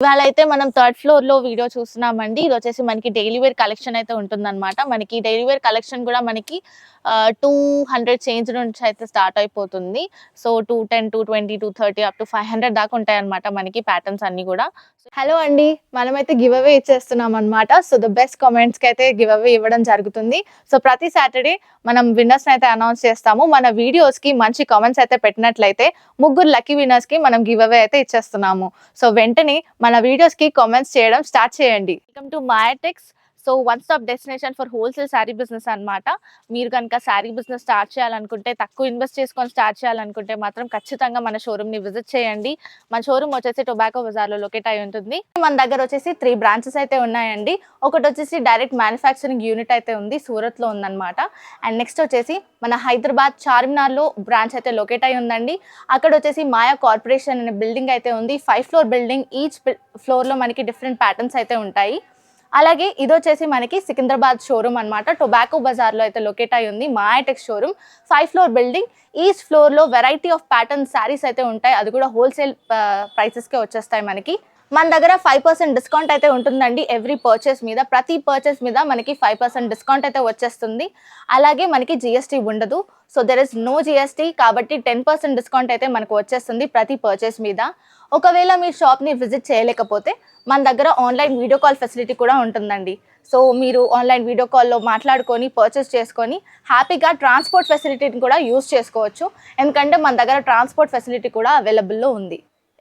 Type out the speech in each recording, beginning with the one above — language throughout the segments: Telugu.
ఇవాళ అయితే మనం థర్డ్ ఫ్లోర్ లో వీడియో చూస్తున్నామండి. ఇది వచ్చేసి మనకి డైలీ వేర్ కలెక్షన్ అయితే ఉంటుందన్నమాట. మనకి డైలీ వేర్ కలెక్షన్ కూడా మనకి 200 చేంజ్ నుంచి అయితే స్టార్ట్ అయిపోతుంది. సో 210, 220, 230 అప్ టు 500 దాకా ఉంటాయన్నమాట మనకి ప్యాటర్న్స్ అన్ని కూడా. హలో అండి, మనమైతే గివ్ అవే ఇచ్చేస్తున్నాం అనమాట. సో ద బెస్ట్ కామెంట్స్ కి అయితే గివ్ అవే ఇవ్వడం జరుగుతుంది. సో ప్రతి సాటర్డే మనం విన్నర్స్ అయితే అనౌన్స్ చేస్తాము. మన వీడియోస్ కి మంచి కామెంట్స్ అయితే పెట్టినట్లయితే ముగ్గురు లక్కీ విన్నర్స్ కి మనం గివ్ అవే అయితే ఇచ్చేస్తున్నాము. సో వెంటనే మన వీడియోస్ కి కామెంట్స్ చేయడం స్టార్ట్ చేయండి. Welcome to Mayatex. So one stop destination for wholesale sari business అన్నమాట. మీరు కనుక శారీ బిజినెస్ స్టార్ట్ చేయాలనుకుంటే, తక్కువ ఇన్వెస్ట్ చేసుకొని స్టార్ట్ చేయాలనుకుంటే మాత్రం ఖచ్చితంగా మన షోరూమ్ ని విజిట్ చేయండి. మన షోరూమ్ వచ్చేసి టొబాకో బజార్ లో లొకేట్ అయి ఉంటుంది. మన దగ్గర వచ్చేసి 3 బ్రాంచెస్ అయితే ఉన్నాయండి. ఒకటి వచ్చేసి డైరెక్ట్ మ్యానుఫ్యాక్చరింగ్ యూనిట్ అయితే ఉంది, సూరత్ లో ఉందన్నమాట. అండ్ నెక్స్ట్ వచ్చేసి మన హైదరాబాద్ చార్మినార్ లో బ్రాంచ్ అయితే లొకేట్ అయి ఉందండి. అక్కడ వచ్చేసి మాయా కార్పొరేషన్ అనే బిల్డింగ్ అయితే ఉంది. 5 ఫ్లోర్ బిల్డింగ్. ఈచ్ ఫ్లోర్ లో మనకి డిఫరెంట్ ప్యాటర్న్స్ అయితే ఉంటాయి. అలాగే ఇది వచ్చేసి మనకి సికింద్రాబాద్ షోరూమ్ అన్నమాట. టొబాకో బజార్ లో అయితే లొకేట్ అయి ఉంది Mayatex showroom. 5 floor building. Each floor లో వెరైటీ ఆఫ్ ప్యాటర్న్ శారీస్ అయితే ఉంటాయి. అది కూడా హోల్సేల్ ప్రైసెస్ కే వచ్చేస్తాయి మనకి. మన దగ్గర 5% డిస్కౌంట్ అయితే ఉంటుందండి ఎవ్రీ పర్చేస్ మీద. ప్రతి పర్చేస్ మీద మనకి 5% డిస్కౌంట్ అయితే వచ్చేస్తుంది. అలాగే మనకి జిఎస్టీ ఉండదు. So there is no GST, కాబట్టి 10% డిస్కౌంట్ అయితే మనకు వచ్చేస్తుంది ప్రతి పర్చేస్ మీద. ఒకవేళ మీ షాప్ని విజిట్ చేయలేకపోతే మన దగ్గర ఆన్లైన్ వీడియో కాల్ ఫెసిలిటీ కూడా ఉంటుందండి. సో మీరు ఆన్లైన్ వీడియో కాల్లో మాట్లాడుకొని పర్చేస్ చేసుకొని హ్యాపీగా ట్రాన్స్పోర్ట్ ఫెసిలిటీని కూడా యూస్ చేసుకోవచ్చు. ఎందుకంటే మన దగ్గర ట్రాన్స్పోర్ట్ ఫెసిలిటీ కూడా అవైలబుల్లో ఉంది.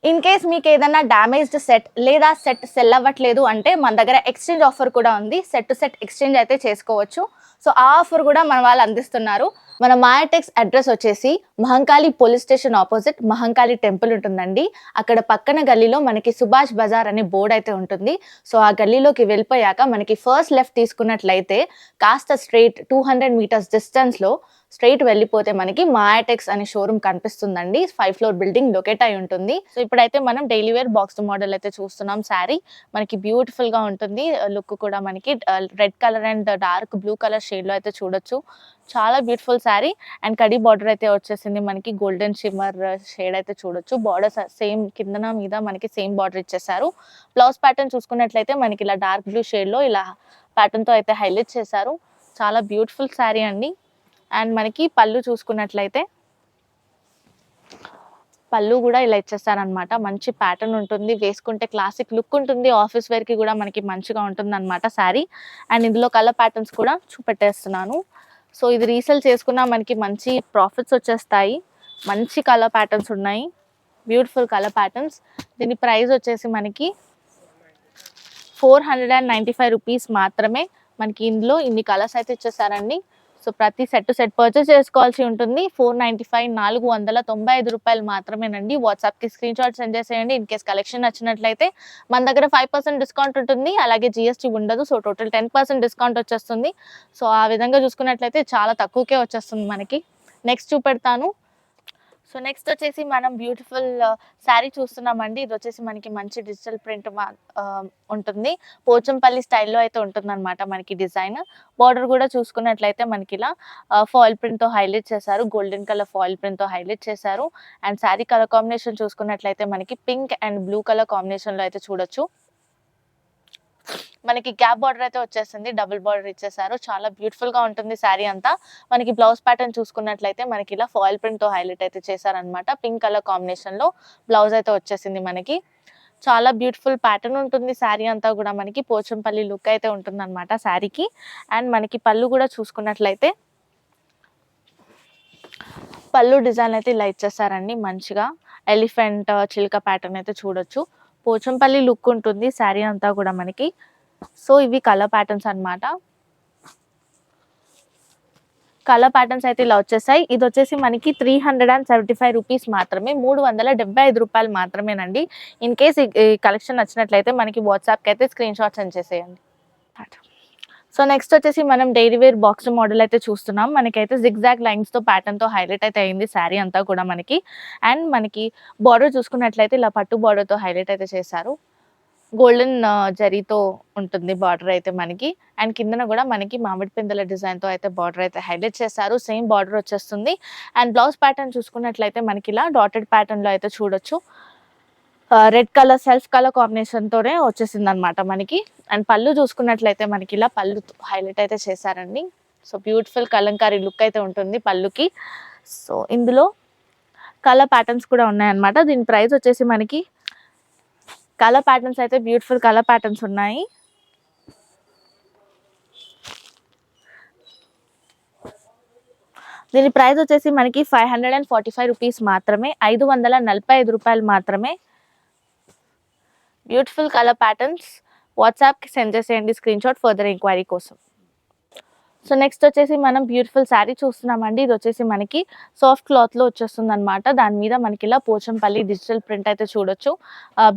ఇన్ కేస్ మీకు ఏదైనా డ్యామేజ్డ్ సెట్ లేదా సెట్ సెల్ అవ్వట్లేదు అంటే మన దగ్గర ఎక్స్చేంజ్ ఆఫర్ కూడా ఉంది. సెట్ టు సెట్ ఎక్స్చేంజ్ అయితే చేసుకోవచ్చు. సో ఆ ఆఫర్ కూడా మన వాళ్ళు అందిస్తున్నారు. మన మాయాటెక్స్ అడ్రస్ వచ్చేసి Mahankali police station opposite Mahankali temple ఉంటుందండి. అక్కడ పక్కన గల్లీలో మనకి సుభాష్ బజార్ అనే బోర్డు అయితే ఉంటుంది. సో ఆ గల్లీలోకి వెళ్ళిపోయాక మనకి ఫస్ట్ లెఫ్ట్ తీసుకున్నట్లయితే కాస్త స్ట్రైట్ 200 మీటర్స్ డిస్టెన్స్లో స్ట్రైట్ వెళ్ళిపోతే మనకి మాయాటెక్స్ అనే షోరూమ్ కనిపిస్తుందండి. 5 ఫ్లోర్ బిల్డింగ్ లొకేట్ అయి ఉంటుంది. సో ఇప్పుడైతే మనం డైలీ వేర్ బాక్స్ మోడల్ అయితే చూస్తున్నాం. శారీ మనకి బ్యూటిఫుల్ గా ఉంటుంది. లుక్ కూడా మనకి red colour and dark blue colour shade లో అయితే చూడొచ్చు. చాలా beautiful sari. And khadi border అయితే వచ్చేసింది మనకి. గోల్డెన్ షిమ్మర్ షేడ్ అయితే చూడొచ్చు. బార్డర్ సేమ్ కిందన మీద మనకి సేమ్ బార్డర్ ఇచ్చేసారు. బ్లౌజ్ ప్యాటర్న్ చూసుకున్నట్లయితే మనకి ఇలా డార్క్ బ్లూ షేడ్ లో ఇలా ప్యాటర్న్ తో అయితే హైలైట్ చేశారు. చాలా బ్యూటిఫుల్ శారీ అండి. అండ్ మనకి పళ్ళు చూసుకున్నట్లయితే పళ్ళు కూడా ఇలా ఇచ్చేస్తారనమాట. మంచి ప్యాటర్న్ ఉంటుంది, వేసుకుంటే క్లాసిక్ లుక్ ఉంటుంది. ఆఫీస్ వేర్ కి కూడా మనకి మంచిగా ఉంటుంది అనమాట శారీ. అండ్ ఇందులో కలర్ ప్యాటర్న్స్ కూడా చూపెట్టేస్తున్నాను. సో ఇది రీసేల్ చేసుకున్నా మనకి మంచి ప్రాఫిట్స్ వచ్చేస్తాయి. మంచి కలర్ ప్యాటర్న్స్ ఉన్నాయి, బ్యూటిఫుల్ కలర్ ప్యాటర్న్స్. దీని ప్రైస్ వచ్చేసి మనకి 495 రూపీస్ మాత్రమే. మనకి ఇందులో ఇన్ని కలర్స్ అయితే ఇచ్చేసారండి. సో ప్రతి సెట్ టు సెట్ పర్చేస్ చేసుకోవాల్సి ఉంటుంది. 495 495 రూపాయలు మాత్రమేనండి. వాట్సాప్కి స్క్రీన్ షాట్ సెండ్ చేసేయండి. ఇన్ కేస్ కలెక్షన్ నచ్చినట్లయితే మన దగ్గర 5% డిస్కౌంట్ ఉంటుంది. అలాగే జిఎస్టీ ఉండదు. సో టోటల్ 10% డిస్కౌంట్ వచ్చేస్తుంది. సో ఆ విధంగా చూసుకున్నట్లయితే చాలా తక్కువకే వచ్చేస్తుంది మనకి. నెక్స్ట్ చూపెడతాను. సో నెక్స్ట్ వచ్చేసి మనం బ్యూటిఫుల్ శారీ చూస్తున్నామండి. ఇది వచ్చేసి మనకి మంచి డిజిటల్ ప్రింట్ ఉంటుంది. పోచంపల్లి స్టైల్లో అయితే ఉంటుంది అనమాట మనకి డిజైన్. బార్డర్ కూడా చూసుకున్నట్లయితే మనకి ఇలా ఫాయిల్ ప్రింట్ తో హైలైట్ చేశారు. గోల్డెన్ కలర్ ఫాయిల్ ప్రింట్ తో హైలైట్ చేశారు. అండ్ శారీ కలర్ కాంబినేషన్ చూసుకున్నట్లయితే మనకి pink and blue colour combination లో అయితే చూడొచ్చు. మనకి గ్యాప్ బార్డర్ అయితే వచ్చేసింది, డబుల్ బార్డర్ ఇచ్చేసారు. చాలా బ్యూటిఫుల్ గా ఉంటుంది శారీ అంతా. మనకి బ్లౌజ్ ప్యాటర్న్ చూసుకున్నట్లయితే మనకి ఇలా ఫాయిల్ ప్రింట్ తో హైలైట్ అయితే చేశారనమాట. పింక్ కలర్ కాంబినేషన్ లో బ్లౌజ్ అయితే వచ్చేసింది మనకి. చాలా బ్యూటిఫుల్ ప్యాటర్న్ ఉంటుంది శారీ అంతా కూడా. మనకి పోచంపల్లి లుక్ అయితే ఉంటుంది అనమాట శారీకి. అండ్ మనకి పళ్ళు కూడా చూసుకున్నట్లయితే పళ్ళు డిజైన్ అయితే ఇలా ఇచ్చేసారండి. మంచిగా ఎలిఫెంట్ చిలుక ప్యాటర్న్ అయితే చూడొచ్చు. పోచంపల్లి లుక్ ఉంటుంది శారీ అంతా కూడా మనకి. సో ఇవి కలర్ ప్యాటర్న్స్ అన్నమాట. కలర్ ప్యాటర్న్స్ అయితే ఇలా వచ్చేసాయి. ఇది వచ్చేసి మనకి 375 రూపీస్ మాత్రమే. 375 రూపాయలు మాత్రమేనండి. ఇన్ కేస్ ఈ కలెక్షన్ నచ్చినట్లయితే మనకి వాట్సాప్కి అయితే స్క్రీన్ షాట్ సెండ్ చేసేయండి. సో నెక్స్ట్ వచ్చేసి మనం డైలీ వేర్ బాక్స్ మోడల్ అయితే చూస్తున్నాం. మనకైతే జిగ్జాగ్ లైన్స్ తో ప్యాటర్న్ తో హైలైట్ అయితే అయింది శారీ అంతా కూడా మనకి. అండ్ మనకి బార్డర్ చూసుకున్నట్లయితే ఇలా పట్టు బార్డర్ తో హైలైట్ అయితే చేశారు. గోల్డెన్ జరీతో ఉంటుంది బార్డర్ అయితే మనకి. అండ్ కిందన కూడా మనకి మామిడి పిందెల డిజైన్ తో అయితే బార్డర్ అయితే హైలైట్ చేశారు. సేమ్ బార్డర్ వచ్చేస్తుంది. అండ్ బ్లౌజ్ ప్యాటర్న్ చూసుకున్నట్లయితే మనకి ఇలా డాటెడ్ ప్యాటర్న్ లో అయితే చూడొచ్చు. రెడ్ కలర్ సెల్ఫ్ కలర్ కాంబినేషన్తోనే వచ్చేసింది అనమాట మనకి. అండ్ పళ్ళు చూసుకున్నట్లయితే మనకి ఇలా పళ్ళు హైలైట్ అయితే చేశారండి. సో బ్యూటిఫుల్ కలంకారీ లుక్ అయితే ఉంటుంది పళ్ళుకి. సో ఇందులో కలర్ ప్యాటర్న్స్ కూడా ఉన్నాయన్నమాట. దీని ప్రైస్ వచ్చేసి మనకి కలర్ ప్యాటర్న్స్ అయితే బ్యూటిఫుల్ కలర్ ప్యాటర్న్స్ ఉన్నాయి. దీని ప్రైస్ వచ్చేసి మనకి 545 రూపీస్ మాత్రమే, 545 రూపాయలు మాత్రమే. Beautiful colour patterns. వాట్సాప్కి సెండ్ చేసేయండి స్క్రీన్ షాట్ ఫర్దర్ ఎంక్వైరీ కోసం. సో నెక్స్ట్ వచ్చేసి మనం బ్యూటిఫుల్ శారీ చూస్తున్నామండి. ఇది వచ్చేసి మనకి సాఫ్ట్ క్లాత్లో వచ్చేస్తుంది అనమాట. దాని మీద మనకి ఇలా పోచంపల్లి డిజిటల్ ప్రింట్ అయితే చూడొచ్చు.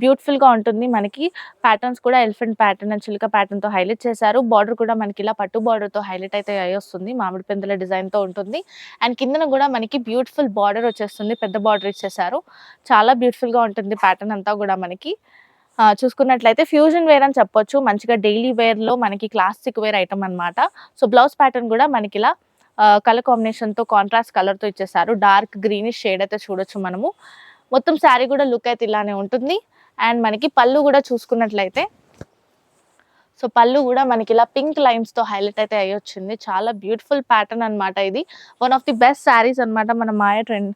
బ్యూటిఫుల్గా ఉంటుంది. మనకి ప్యాటర్న్స్ కూడా ఎలిఫెంట్ ప్యాటర్న్ అండ్ చిలుక ప్యాటర్న్తో హైలైట్ చేశారు. బార్డర్ కూడా మనకి ఇలా పట్టు బార్డర్తో హైలైట్ అయితే అయ్యి వస్తుంది. మామిడి పెందుల డిజైన్తో ఉంటుంది. అండ్ కిందన కూడా మనకి బ్యూటిఫుల్ బార్డర్ వచ్చేస్తుంది. పెద్ద బార్డర్ ఇచ్చేసారు. చాలా బ్యూటిఫుల్గా ఉంటుంది ప్యాటర్న్ అంతా కూడా మనకి. చూసుకున్నట్లయితే ఫ్యూజన్ వేర్ అని చెప్పొచ్చు. మంచిగా డైలీ వేర్లో మనకి క్లాసిక్ వేర్ ఐటమ్ అనమాట. సో బ్లౌజ్ ప్యాటర్న్ కూడా మనకి ఇలా కలర్ కాంబినేషన్తో కాంట్రాస్ట్ కలర్తో ఇచ్చేసారు. డార్క్ గ్రీనిష్ షేడ్ అయితే చూడొచ్చు మనము. మొత్తం శారీ కూడా లుక్ అయితే ఇలానే ఉంటుంది. అండ్ మనకి పళ్ళు కూడా చూసుకున్నట్లయితే సో పళ్ళు కూడా మనకి ఇలా పింక్ లైన్స్తో హైలైట్ అయితే అయ్యి వచ్చింది. చాలా బ్యూటిఫుల్ ప్యాటర్న్ అనమాట. ఇది one of the best saris అనమాట మన మాయ ట్రెండ్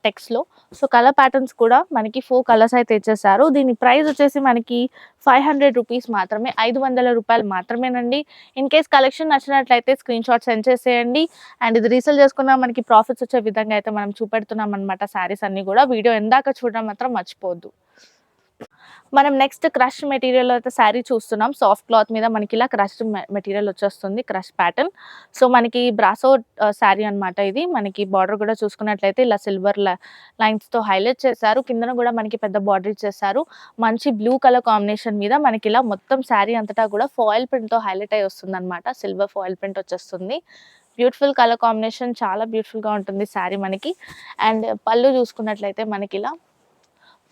టెక్స్లో. సో కలర్ ప్యాటర్న్స్ కూడా మనకి 4 కలర్స్ అయితే ఇచ్చేసారు. దీని ప్రైస్ వచ్చేసి మనకి 500 రూపీస్ మాత్రమే, 500 రూపాయలు మాత్రమేనండి. ఇన్ కేస్ కలెక్షన్ నచ్చినట్లయితే స్క్రీన్ షాట్ సెండ్ చేసేయండి. అండ్ ఇది రీసేల్ చేసుకున్నా మనకి ప్రాఫిట్స్ వచ్చే విధంగా అయితే మనం చూపెడుతున్నాం అనమాట శారీస్ అన్ని కూడా. వీడియో ఎందాక చూడడం మాత్రం మర్చిపోవద్దు. మనం నెక్స్ట్ క్రష్ మెటీరియల్ అయితే శారీ చూస్తున్నాం. సాఫ్ట్ క్లాత్ మీద మనకి ఇలా క్రష్ మెటీరియల్ వచ్చేస్తుంది, క్రష్ ప్యాటర్న్. సో మనకి బ్రాసో శారీ అనమాట ఇది. మనకి బార్డర్ కూడా చూసుకున్నట్లయితే ఇలా సిల్వర్ లైన్స్తో హైలైట్ చేశారు. కిందన కూడా మనకి పెద్ద బార్డర్ ఇచ్చేసారు. మంచి బ్లూ కలర్ కాంబినేషన్ మీద మనకి ఇలా మొత్తం శారీ అంతటా కూడా ఫాయిల్ ప్రింట్తో హైలైట్ అయ్యి వస్తుంది అనమాట. సిల్వర్ ఫాయిల్ ప్రింట్ వచ్చేస్తుంది. బ్యూటిఫుల్ కలర్ కాంబినేషన్, చాలా బ్యూటిఫుల్గా ఉంటుంది శారీ మనకి. అండ్ పళ్ళు చూసుకున్నట్లయితే మనకి ఇలా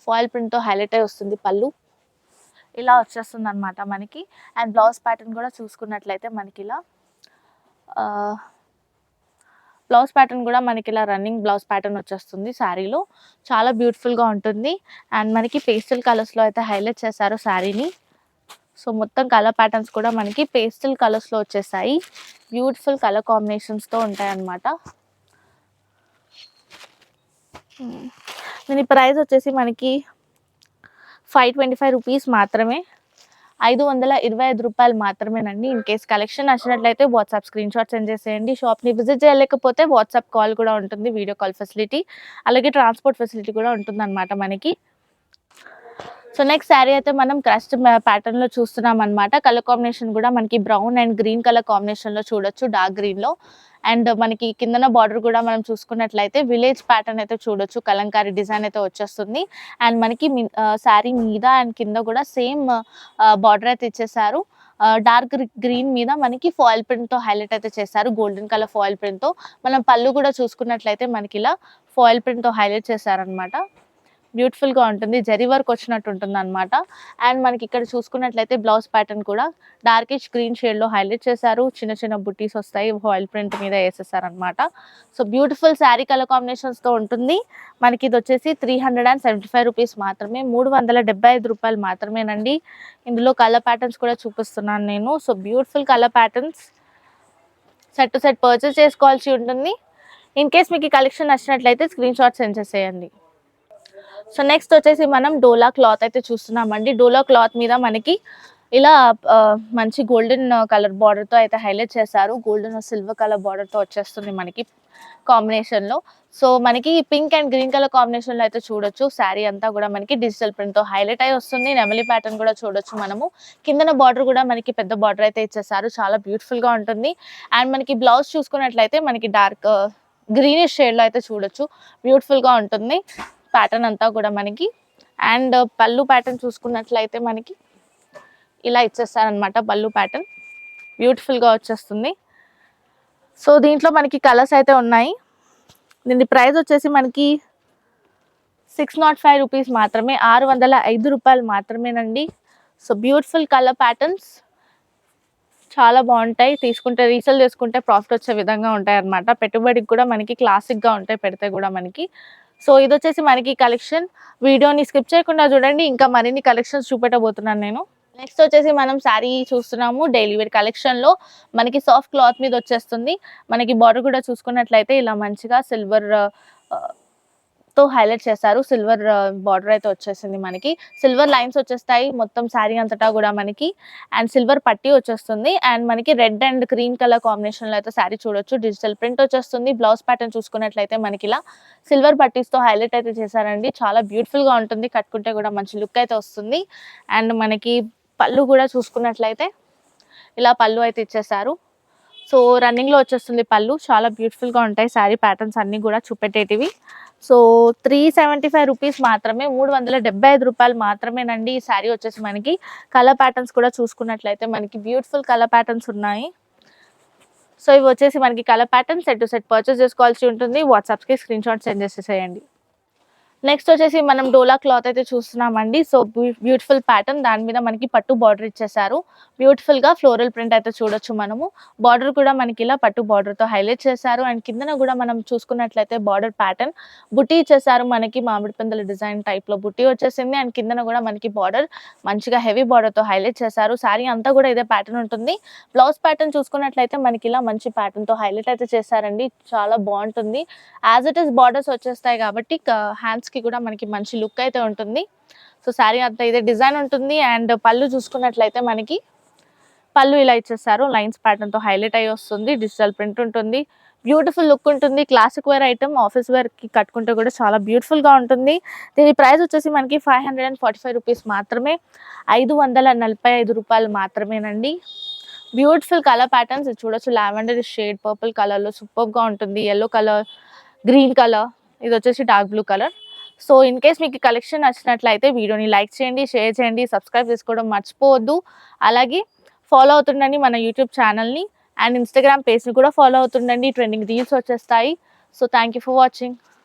ఫాయిల్ ప్రింట్తో హైలైట్ అయి వస్తుంది. పళ్ళు ఇలా వచ్చేస్తుంది అనమాట మనకి. అండ్ బ్లౌజ్ ప్యాటర్న్ కూడా చూసుకున్నట్లయితే మనకి ఇలా బ్లౌజ్ ప్యాటర్న్ కూడా మనకి ఇలా రన్నింగ్ బ్లౌజ్ ప్యాటర్న్ వచ్చేస్తుంది శారీలో. చాలా బ్యూటిఫుల్గా ఉంటుంది. అండ్ మనకి పేస్టల్ కలర్స్లో అయితే హైలైట్ చేశారు శారీని. సో మొత్తం కలర్ ప్యాటర్న్స్ కూడా మనకి పేస్టల్ కలర్స్లో వచ్చేసాయి. బ్యూటిఫుల్ కలర్ కాంబినేషన్స్తో ఉంటాయన్నమాట. దీని ప్రైస్ వచ్చేసి మనకి 525 రూపీస్ మాత్రమే, 525 రూపాయలు మాత్రమేనండి. ఇన్ కేస్ కలెక్షన్ నచ్చినట్లయితే వాట్సాప్ స్క్రీన్ షాట్ సెండ్ చేసేయండి. షాప్ని విజిట్ చేయలేకపోతే వాట్సాప్ కాల్ కూడా ఉంటుంది, వీడియో కాల్ ఫెసిలిటీ, అలాగే ట్రాన్స్పోర్ట్ ఫెసిలిటీ కూడా ఉంటుందన్నమాట మనకి. సో నెక్స్ట్ శారీ అయితే మనం క్రస్ట్ ప్యాటర్న్లో చూస్తున్నాం అనమాట. కలర్ కాంబినేషన్ కూడా మనకి బ్రౌన్ అండ్ గ్రీన్ కలర్ కాంబినేషన్లో చూడొచ్చు, డార్క్ గ్రీన్లో. అండ్ మనకి కిందన బార్డర్ కూడా మనం చూసుకున్నట్లయితే విలేజ్ ప్యాటర్న్ అయితే చూడొచ్చు, కలంకారీ డిజైన్ అయితే వచ్చేస్తుంది. అండ్ మనకి శారీ మీద అండ్ కింద కూడా సేమ్ బార్డర్ అయితే ఇచ్చేసారు. డార్క్ గ్రీన్ మీద మనకి ఫాయిల్ ప్రింట్తో హైలైట్ అయితే చేశారు, గోల్డెన్ కలర్ ఫాయిల్ ప్రింట్తో. మనం పళ్ళు కూడా చూసుకున్నట్లయితే మనకి ఇలా ఫాయిల్ ప్రింట్తో హైలైట్ చేశారనమాట. బ్యూటిఫుల్గా ఉంటుంది, జరీ వర్క్ వచ్చినట్టు ఉంటుంది అనమాట. అండ్ మనకి ఇక్కడ చూసుకున్నట్లయితే బ్లౌజ్ ప్యాటర్న్ కూడా డార్కిష్ గ్రీన్ షేడ్లో హైలైట్ చేశారు. చిన్న చిన్న బుట్టీస్ వస్తాయి, ఫాయిల్ ప్రింట్ మీద వేసేసారనమాట. సో బ్యూటిఫుల్ శారీ కలర్ కాంబినేషన్స్తో ఉంటుంది. మనకి ఇది వచ్చేసి 375 రూపీస్ మాత్రమే, 375 రూపాయలు మాత్రమేనండి. ఇందులో కలర్ ప్యాటర్న్స్ కూడా చూపిస్తున్నాను నేను. So beautiful colour patterns, set to set purchase చేసుకోవాల్సి ఉంటుంది. ఇన్ కేస్ మీకు ఈ కలెక్షన్ నచ్చినట్లయితే స్క్రీన్ షాట్ సెండ్ చేసేయండి. సో నెక్స్ట్ వచ్చేసి మనం డోలా క్లాత్ అయితే చూస్తున్నామండి. డోలా క్లాత్ మీద మనకి ఇలా మంచి గోల్డెన్ కలర్ బార్డర్తో అయితే హైలైట్ చేశారు. గోల్డెన్ సిల్వర్ కలర్ బార్డర్తో వచ్చేస్తుంది మనకి కాంబినేషన్లో. సో మనకి పింక్ అండ్ గ్రీన్ కలర్ కాంబినేషన్లో అయితే చూడొచ్చు. శారీ అంతా కూడా మనకి డిజిటల్ ప్రింట్తో హైలైట్ అయి వస్తుంది. నెమలి ప్యాటర్న్ కూడా చూడొచ్చు మనము. కిందన బార్డర్ కూడా మనకి పెద్ద బార్డర్ అయితే ఇచ్చేసారు, చాలా బ్యూటిఫుల్గా ఉంటుంది. అండ్ మనకి బ్లౌజ్ చూసుకున్నట్లయితే మనకి డార్క్ గ్రీనిష్ షేడ్లో అయితే చూడొచ్చు, బ్యూటిఫుల్గా ఉంటుంది ప్యాటర్న్ అంతా కూడా మనకి. అండ్ పళ్ళు ప్యాటర్న్ చూసుకున్నట్లయితే మనకి ఇలా ఇచ్చేస్తారనమాట. పళ్ళు ప్యాటర్న్ బ్యూటిఫుల్గా వచ్చేస్తుంది. సో దీంట్లో మనకి కలర్స్ అయితే ఉన్నాయి. దీని ప్రైస్ వచ్చేసి మనకి 605 రూపీస్ మాత్రమే, 605 రూపాయలు మాత్రమేనండి. సో బ్యూటిఫుల్ కలర్ ప్యాటర్న్స్ చాలా బాగుంటాయి. తీసుకుంటే రీసేల్ చేసుకుంటే ప్రాఫిట్ వచ్చే విధంగా ఉంటాయి అన్నమాట. పెట్టుబడికి కూడా మనకి క్లాసిక్గా ఉంటాయి పెడితే కూడా మనకి. సో ఇదొచ్చేసి మనకి కలెక్షన్. వీడియోని స్కిప్ చేయకుండా చూడండి, ఇంకా మరిన్ని కలెక్షన్స్ చూపెట్టబోతున్నాను నేను. నెక్స్ట్ వచ్చేసి మనం శారీ చూస్తున్నాము. డైలీ వేర్ కలెక్షన్‌లో మనకి సాఫ్ట్ క్లాత్ మీద వచ్చేస్తుంది. మనకి బార్డర్ కూడా చూసుకున్నట్లయితే ఇలా మంచిగా సిల్వర్ తో హైలైట్ చేశారు. సిల్వర్ బార్డర్ అయితే వచ్చేసింది మనకి. సిల్వర్ లైన్స్ వచ్చేస్తాయి మొత్తం శారీ అంతటా కూడా మనకి. అండ్ సిల్వర్ పట్టీ వచ్చేస్తుంది. అండ్ మనకి రెడ్ అండ్ గ్రీన్ కలర్ కాంబినేషన్‌లో అయితే శారీ చూడొచ్చు. డిజిటల్ ప్రింట్ వచ్చేస్తుంది. బ్లౌజ్ ప్యాటర్న్ చూసుకున్నట్లయితే మనకి ఇలా సిల్వర్ పట్టీస్‌తో హైలైట్ అయితే చేశారండి. చాలా బ్యూటిఫుల్‌గా ఉంటుంది. కట్టుకుంటే కూడా మంచి లుక్ అయితే వస్తుంది. అండ్ మనకి పళ్ళు కూడా చూసుకున్నట్లయితే ఇలా పళ్ళు అయితే ఇచ్చేశారు. సో రన్నింగ్‌లో వచ్చేస్తుంది పళ్ళు. చాలా బ్యూటిఫుల్‌గా ఉంటాయి శారీ ప్యాటర్న్స్ అన్నీ కూడా చూపెట్టేటివి. సో 375 రూపీస్ మాత్రమే, 375 రూపాయలు మాత్రమేనండి. ఈ శారీ వచ్చేసి మనకి కలర్ ప్యాటర్న్స్ కూడా చూసుకున్నట్లయితే మనకి బ్యూటిఫుల్ కలర్ ప్యాటర్న్స్ ఉన్నాయి. సో ఇవి వచ్చేసి మనకి colour patterns. Set to set purchase చేసుకోవాల్సి ఉంటుంది. వాట్సాప్‌కి స్క్రీన్ షాట్ సెండ్ చేసేసేయండి. నెక్స్ట్ వచ్చేసి మనం డోలా క్లాత్ అయితే చూస్తున్నామండి. సో బ్యూటిఫుల్ ప్యాటర్న్, దాని మీద మనకి పట్టు బార్డర్ ఇచ్చేసారు. బ్యూటిఫుల్ గా ఫ్లోరల్ ప్రింట్ అయితే చూడొచ్చు మనము. బార్డర్ కూడా మనకి ఇలా పట్టు బార్డర్ తో హైలైట్ చేశారు. అండ్ కిందన కూడా మనం చూసుకున్నట్లయితే బార్డర్ ప్యాటర్న్ బుట్టి ఇచ్చేసారు. మనకి మామిడి పిందెల డిజైన్ టైప్ లో బుట్టి వచ్చేసింది. అండ్ కిందన కూడా మనకి బార్డర్ మంచిగా హెవీ బార్డర్ తో హైలైట్ చేశారు. శారీ అంతా కూడా ఇదే ప్యాటర్న్ ఉంటుంది. బ్లౌజ్ ప్యాటర్న్ చూసుకున్నట్లయితే మనకి ఇలా మంచి ప్యాటర్న్ తో హైలైట్ అయితే చేశారండి. చాలా బాగుంటుంది. యాజ్ ఇట్ ఇస్ బార్డర్స్ వచ్చేస్తాయి కాబట్టి హ్యాండ్స్ కి కూడా మనకి మంచి లుక్ అయితే ఉంటుంది. సో శారీ అంతా ఇదే డిజైన్ ఉంటుంది. అండ్ పళ్ళు చూసుకున్నట్లయితే మనకి పళ్ళు ఇలా ఇచ్చేస్తారు. లైన్స్ ప్యాటర్న్ తో హైలైట్ అయ్యి వస్తుంది. డిజిటల్ ప్రింట్ ఉంటుంది. బ్యూటిఫుల్ లుక్ ఉంటుంది. Classic wear item, office wear కి కట్టుకుంటే కూడా చాలా బ్యూటిఫుల్ గా ఉంటుంది. దీని ప్రైస్ వచ్చేసి మనకి 545 రూపీస్ మాత్రమే, 545 రూపాయలు మాత్రమేనండి. బ్యూటిఫుల్ కలర్ ప్యాటర్న్స్ చూడొచ్చు. లావెండర్ షేడ్ పర్పుల్ కలర్ లో సూపర్ గా ఉంటుంది. ఎల్లో కలర్, గ్రీన్ కలర్, ఇది వచ్చేసి dark blue colour. So in case మీకు కలెక్షన్ నచ్చినట్లయితే వీడియోని లైక్ చేయండి, షేర్ చేయండి, సబ్స్క్రైబ్ చేసుకోవడం మర్చిపోవద్దు. అలాగే ఫాలో అవుతుండండి మన యూట్యూబ్ ఛానల్ని. అండ్ ఇన్స్టాగ్రామ్ పేజ్ని కూడా ఫాలో అవుతుండండి. ట్రెండింగ్ రీల్స్ వచ్చేస్తాయి. So thank you for watching.